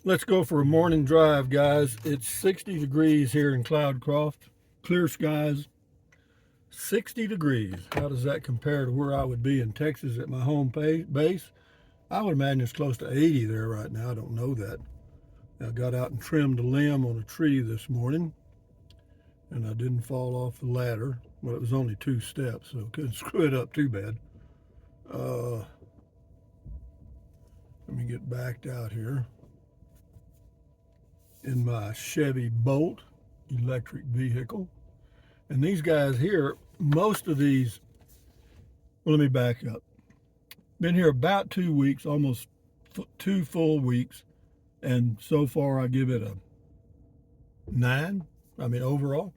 Let's go for a morning drive, guys. It's 60 degrees here in Cloudcroft. Clear skies, 60 degrees. How does that compare to where I would be in Texas at my home base? I would imagine it's close to 80 there right now. I don't know that. I got out and trimmed a limb on a tree this morning, and I didn't fall off the ladder. Well, it was only 2 steps, so couldn't screw it up too bad. Let me get backed out here in my Chevy Bolt electric vehicle. And these guys here, most of these, well, let me back up. Been here about 2 weeks, almost 2 full weeks. And so far I give it a 9. I mean, overall.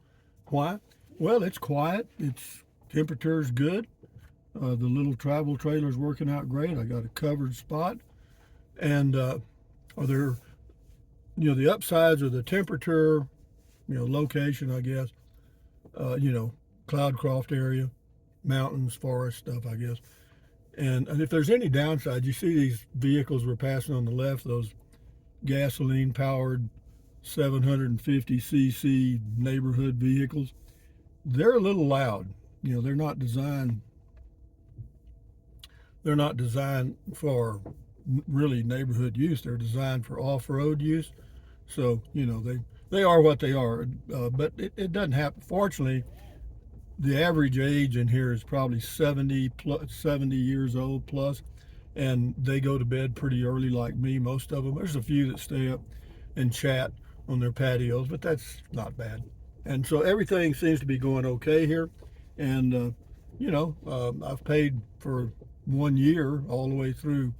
Why? Well, it's quiet. It's temperature's good. The little travel trailer's working out great. I got a covered spot. And are there, the upsides are the temperature, location, I guess. Cloudcroft area, mountains, forest stuff, I guess. And if there's any downside, you see these vehicles we're passing on the left, those gasoline powered 750cc neighborhood vehicles. They're a little loud. They're not designed for really neighborhood use. They're designed for off-road use. So, they are what they are. But it doesn't happen. Fortunately, the average age in here is probably 70 years old plus, and they go to bed pretty early like me, most of them. There's a few that stay up and chat on their patios, but that's not bad. And so everything seems to be going okay here. And, I've paid for 1 year all the way through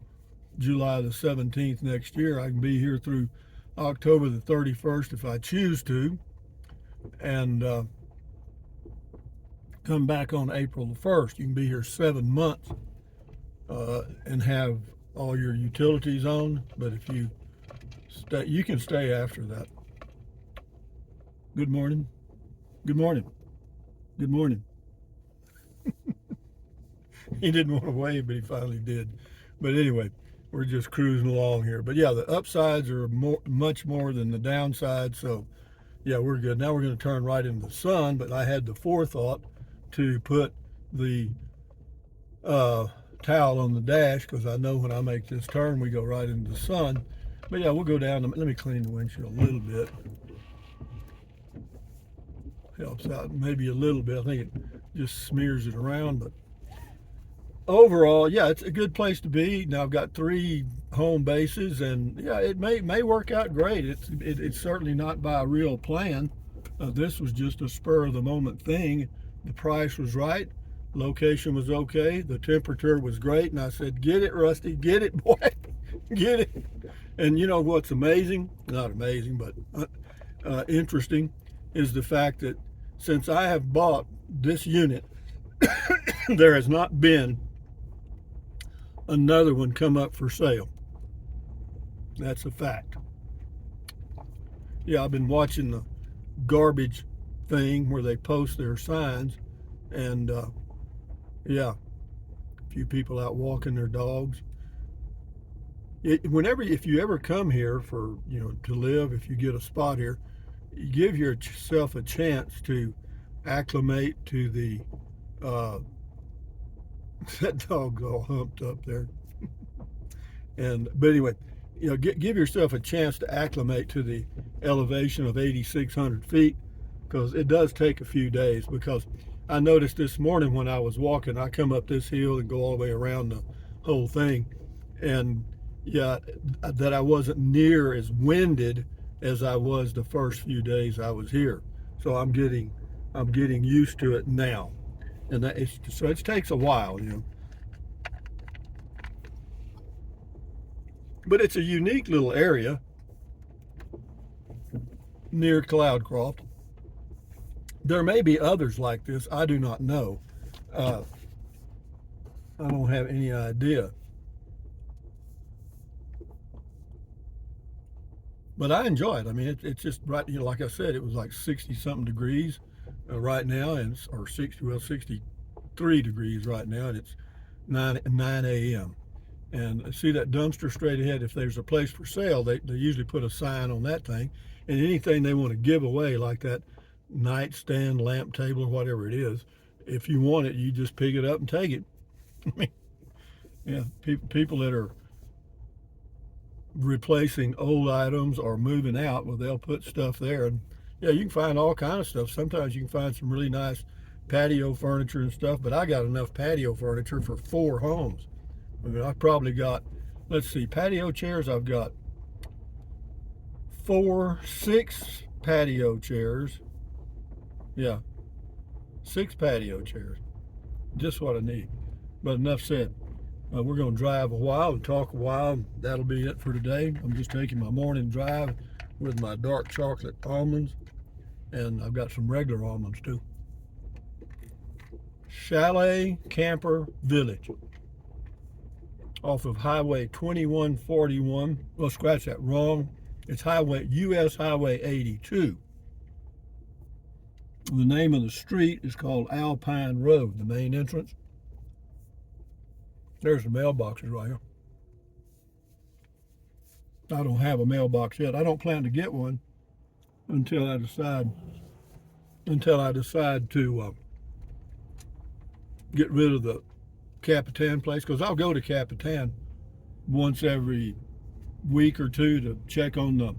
July the 17th next year. I can be here through October the 31st if I choose to. And come back on April the 1st. You can be here 7 months and have all your utilities on, but if you stay, you can stay after that. Good morning. Good morning. Good morning. He didn't want to wave, but he finally did. But anyway, we're just cruising along here. But yeah, the upsides are much more than the downsides. So yeah, we're good. Now we're going to turn right into the sun, but I had the forethought to put the towel on the dash because I know when I make this turn, we go right into the sun. But yeah, we'll go down. Let me clean the windshield a little bit. Helps out maybe a little bit. I think it just smears it around, but overall, yeah, it's a good place to be. Now I've got 3 home bases, and yeah, it may work out great. It's certainly not by a real plan. This was just a spur of the moment thing. The price was right, location was okay, the temperature was great, and I said, "Get it, Rusty, get it, boy, get it." And you know what's amazing? Not amazing, but interesting is the fact that since I have bought this unit, there has not been another one come up for sale. That's a fact. Yeah, I've been watching the garbage thing where they post their signs, and yeah, a few people out walking their dogs. If you ever come here for to live, if you get a spot here, you give yourself a chance to acclimate to the that dog's all humped up there. But anyway, give yourself a chance to acclimate to the elevation of 8,600 feet, because it does take a few days. Because I noticed this morning when I was walking, I come up this hill and go all the way around the whole thing, and yeah, that I wasn't near as winded as I was the first few days I was here. So I'm getting used to it now, and so it takes a while, But it's a unique little area near Cloudcroft. There may be others like this. I do not know. I don't have any idea. But I enjoy it. I mean, it's just right. Like I said, it was like 60 something degrees right now, or 63 degrees right now, and it's 9 a.m. And see that dumpster straight ahead? If there's a place for sale, they usually put a sign on that thing. And anything they want to give away, like that nightstand, lamp table, or whatever it is, if you want it, you just pick it up and take it. I mean, yeah, people that are replacing old items or moving out, well, they'll put stuff there. And yeah, you can find all kind of stuff. Sometimes you can find some really nice patio furniture and stuff, but I got enough patio furniture for 4 homes. I mean, I've probably got, let's see, patio chairs. I've got 6 patio chairs. Yeah, 6 patio chairs. Just what I need. But enough said. We're going to drive a while and talk a while. That'll be it for today. I'm just taking my morning drive with my dark chocolate almonds, and I've got some regular almonds too. Chalet Camper Village off of Highway 2141. Well, scratch that, wrong. It's US Highway 82. The name of the street is called Alpine Road, the main entrance. There's the mailboxes right here. I don't have a mailbox yet. I don't plan to get one until I decide to get rid of the Capitan place, because I'll go to Capitan once every week or two to check on the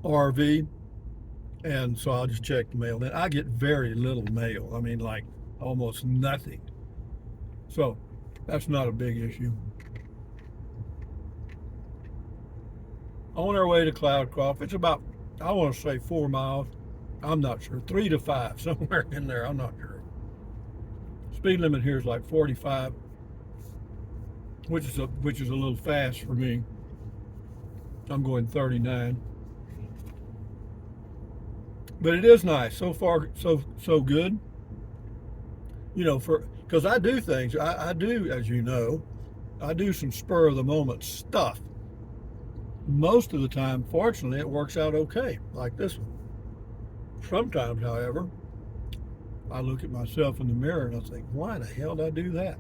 RV, and so I'll just check the mail. Then I get very little mail. I mean, like almost nothing. So that's not a big issue. On our way to Cloudcroft, it's about, I want to say 4 miles. I'm not sure, 3 to 5, somewhere in there. I'm not sure. Speed limit here is like 45, which is a little fast for me. I'm going 39. But it is nice. So far, so good. You know, because I do things. I do, as you know, I do some spur of the moment stuff. Most of the time, fortunately, it works out okay, like this one. Sometimes, however, I look at myself in the mirror and I think, why the hell did I do that?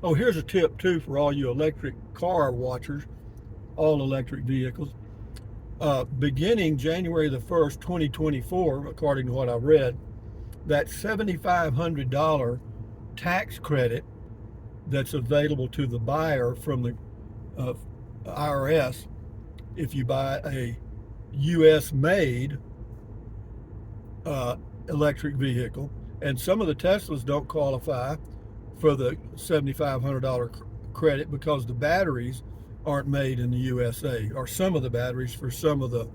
Oh, here's a tip too for all you electric car watchers, all electric vehicles. Beginning January the 1st, 2024, according to what I read, that $7,500 tax credit that's available to the buyer from the IRS if you buy a U.S. made electric vehicle. And some of the Teslas don't qualify for the $7,500 credit because the batteries aren't made in the USA, or some of the batteries for some of the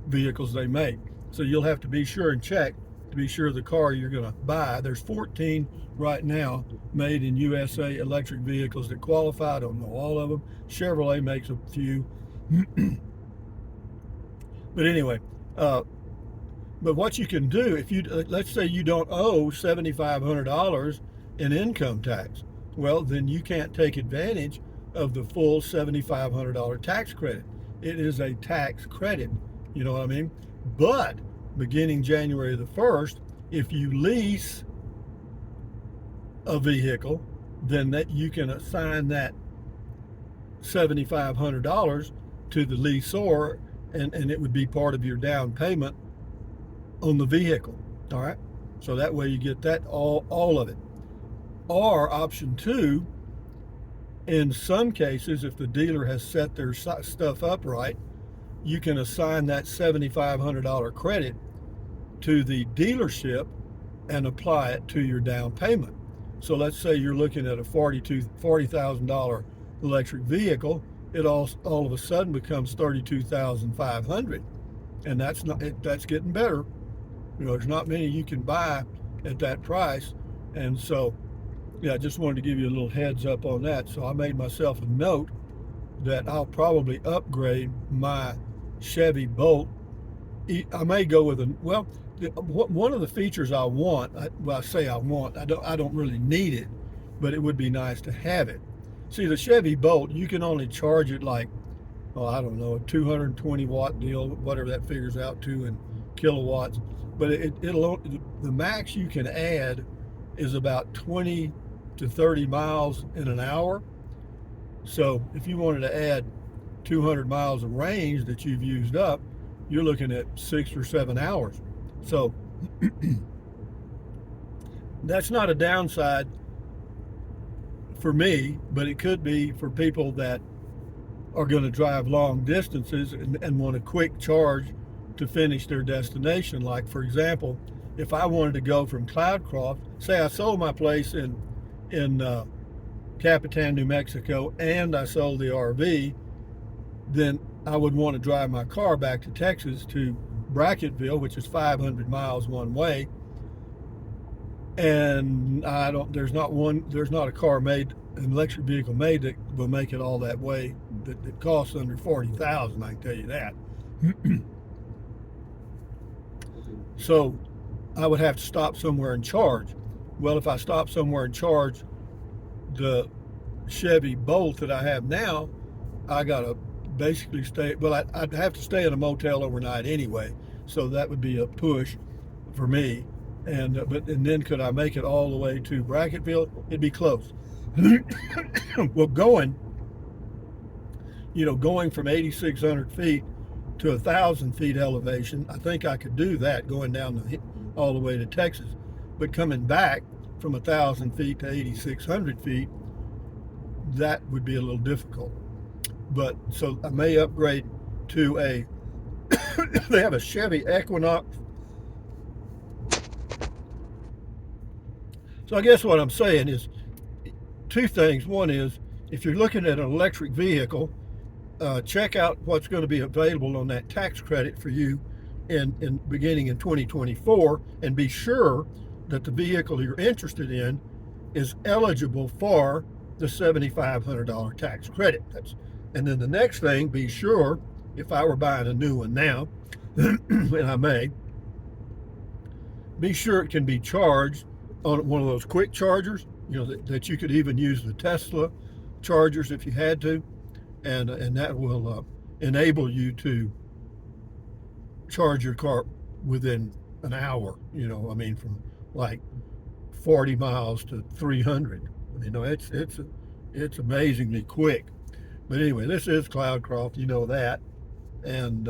vehicles they make. So you'll have to be sure and check to be sure the car you're going to buy. There's 14 right now made in USA electric vehicles that qualify. I don't know all of them. Chevrolet makes a few. But anyway, but what you can do, if you, let's say you don't owe $7,500 in income tax, well, then you can't take advantage of the full $7,500 tax credit. It is a tax credit, you know what I mean? But beginning January the 1st, if you lease a vehicle, then that you can assign that $7,500 to the leaseor, and it would be part of your down payment on the vehicle. All right, so that way you get that all of it. Or option 2, in some cases, if the dealer has set their stuff up right, you can assign that $7,500 credit to the dealership and apply it to your down payment. So let's say you're looking at a $40,000 electric vehicle. It all of a sudden becomes $32,500, and that's getting better. You know, there's not many you can buy at that price, and so yeah, I just wanted to give you a little heads up on that. So I made myself a note that I'll probably upgrade my Chevy Bolt. I may go with one of the features I want. I don't really need it, but it would be nice to have it. See, the Chevy Bolt, you can only charge it like, I don't know, a 220 watt deal, whatever that figures out to in kilowatts. But the max you can add is about 20 to 30 miles in an hour. So if you wanted to add 200 miles of range that you've used up, you're looking at 6 or 7 hours. So that's not a downside for me, but it could be for people that are going to drive long distances and want a quick charge to finish their destination. Like, for example, if I wanted to go from Cloudcroft, say I sold my place in Capitan, New Mexico, and I sold the RV, then I would want to drive my car back to Texas to Bracketville, which is 500 miles one way. And there's not a car made, an electric vehicle made that will make it all that way. That costs under 40,000. I can tell you that. So I would have to stop somewhere and charge. Well, if I stop somewhere and charge the Chevy Bolt that I have now, I gotta basically stay. Well, I'd have to stay in a motel overnight anyway, so that would be a push for me. And then could I make it all the way to Bracketville? It'd be close. Well, going from 8,600 feet to 1,000 feet elevation, I think I could do that going down all the way to Texas. But coming back from 1,000 feet to 8,600 feet, that would be a little difficult. But so I may upgrade to they have a Chevy Equinox. So I guess what I'm saying is two things. One is, if you're looking at an electric vehicle, check out what's going to be available on that tax credit for you in beginning in 2024, and be sure that the vehicle you're interested in is eligible for the $7,500 tax credit. And then the next thing, be sure, if I were buying a new one now, and I may, be sure it can be charged on one of those quick chargers, that you could even use the Tesla chargers if you had to, and that will enable you to charge your car within an hour. From like 40 miles to 300. It's amazingly quick. But anyway, this is Cloudcroft, that, and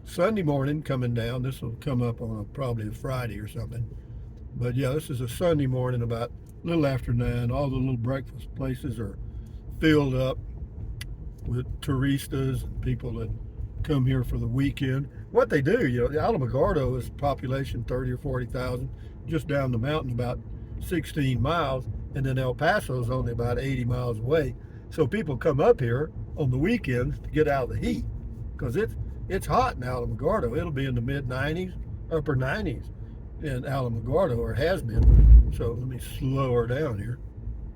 Sunday morning coming down. This will come up on probably a Friday or something. But yeah, this is a Sunday morning about a little after 9. All the little breakfast places are filled up with touristas and people that come here for the weekend. What they do, Alamogordo is population 30 or 40,000, just down the mountain about 16 miles, and then El Paso is only about 80 miles away. So people come up here on the weekends to get out of the heat, because it's hot in Alamogordo. It'll be in the mid 90s, upper 90s in Alamogordo, or has been. So let me slow her down here.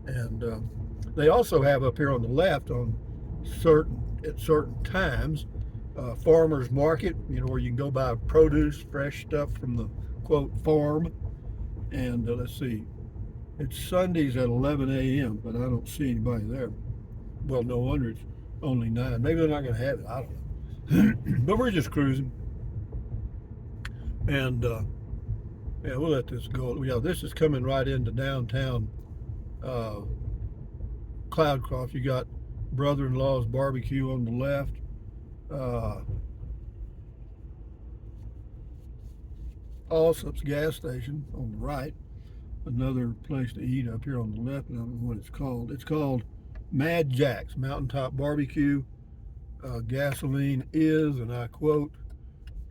And they also have up here on the left, at certain times, farmers market, where you can go buy produce, fresh stuff from the quote farm. And let's see, it's Sundays at 11 a.m., but I don't see anybody there. Well, no wonder it's only 9. Maybe they're not going to have it. I don't know. But we're just cruising. And yeah, we'll let this go. Yeah, this is coming right into downtown Cloudcroft. You got Brother-in-Law's Barbecue on the left. Allsup's gas station on the right. Another place to eat up here on the left. I don't know what it's called. It's called Mad Jack's Mountaintop Barbecue. Gasoline is, and I quote,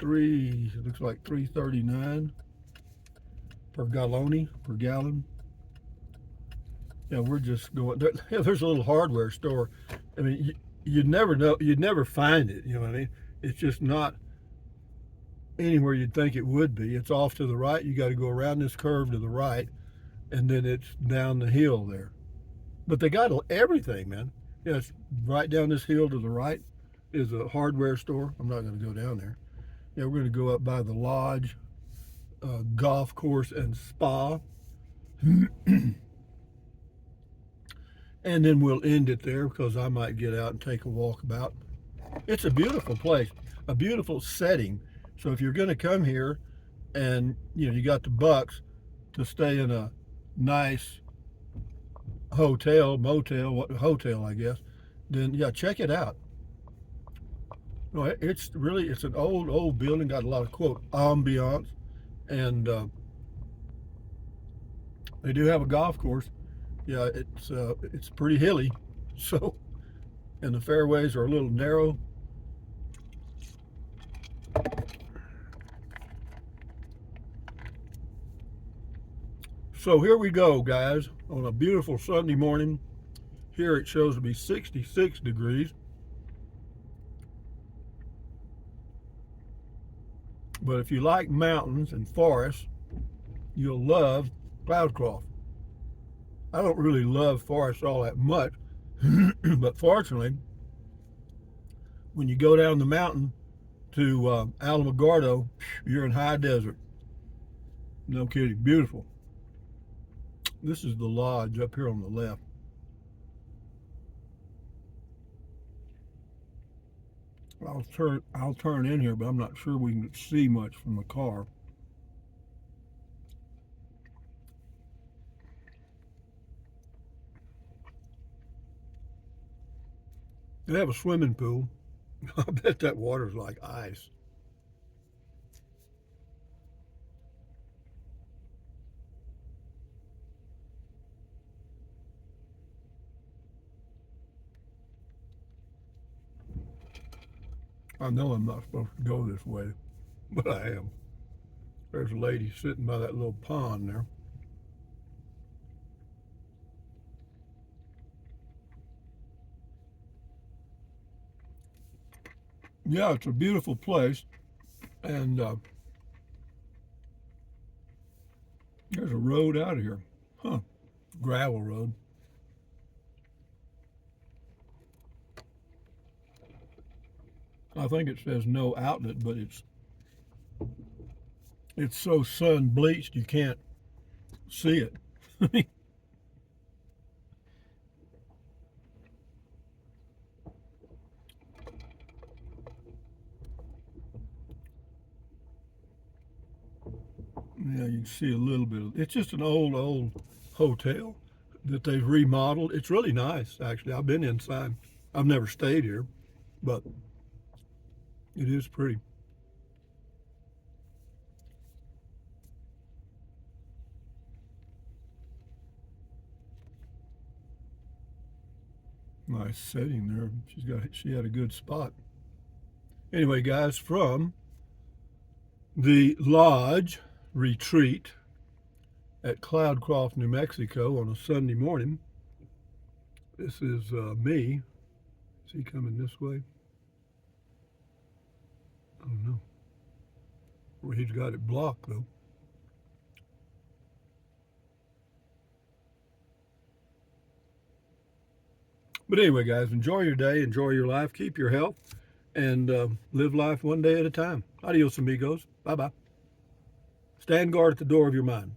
it looks like $3.39 per gallon. Yeah, we're just going there. There's a little hardware store. I mean, you'd never know, you'd never find it. You know what I mean? It's just not anywhere you'd think it would be. It's off to the right. You got to go around this curve to the right, and then it's down the hill there. But they got everything, man. Yeah, it's right down this hill to the right is a hardware store. I'm not going to go down there. Yeah, we're going to go up by the lodge, golf course, and spa. And then we'll end it there, because I might get out and take a walk about. It's a beautiful place, a beautiful setting. So if you're going to come here and you got the bucks to stay in a nice hotel, motel, what hotel, I guess, then yeah, check it out. No, it's really it's an old building, got a lot of quote ambiance, and they do have a golf course. Yeah, it's pretty hilly, so and the fairways are a little narrow. So here we go, guys, on a beautiful Sunday morning. Here it shows to be 66 degrees. But if you like mountains and forests, you'll love Cloudcroft. I don't really love forests all that much, but fortunately, when you go down the mountain to Alamogordo, you're in high desert. No kidding, beautiful. This is the lodge up here on the left. I'll turn in here, but I'm not sure we can see much from the car. They have a swimming pool. I bet that water's like ice. I know I'm not supposed to go this way, but I am. There's a lady sitting by that little pond there. Yeah, it's a beautiful place, and there's a road out of here. Huh, gravel road. I think it says no outlet, but it's so sun bleached you can't see it. Yeah, you can see a little bit of it's just an old hotel that they've remodeled. It's really nice, actually. I've been inside. I've never stayed here, but it is pretty. Nice setting there. She had a good spot. Anyway, guys, from the lodge retreat at Cloudcroft, New Mexico on a Sunday morning. This is me. Is he coming this way? I don't know. Well, he's got it blocked though. But anyway, guys, enjoy your day, enjoy your life, keep your health, and live life one day at a time. Adios, amigos. Bye bye. Stand guard at the door of your mind.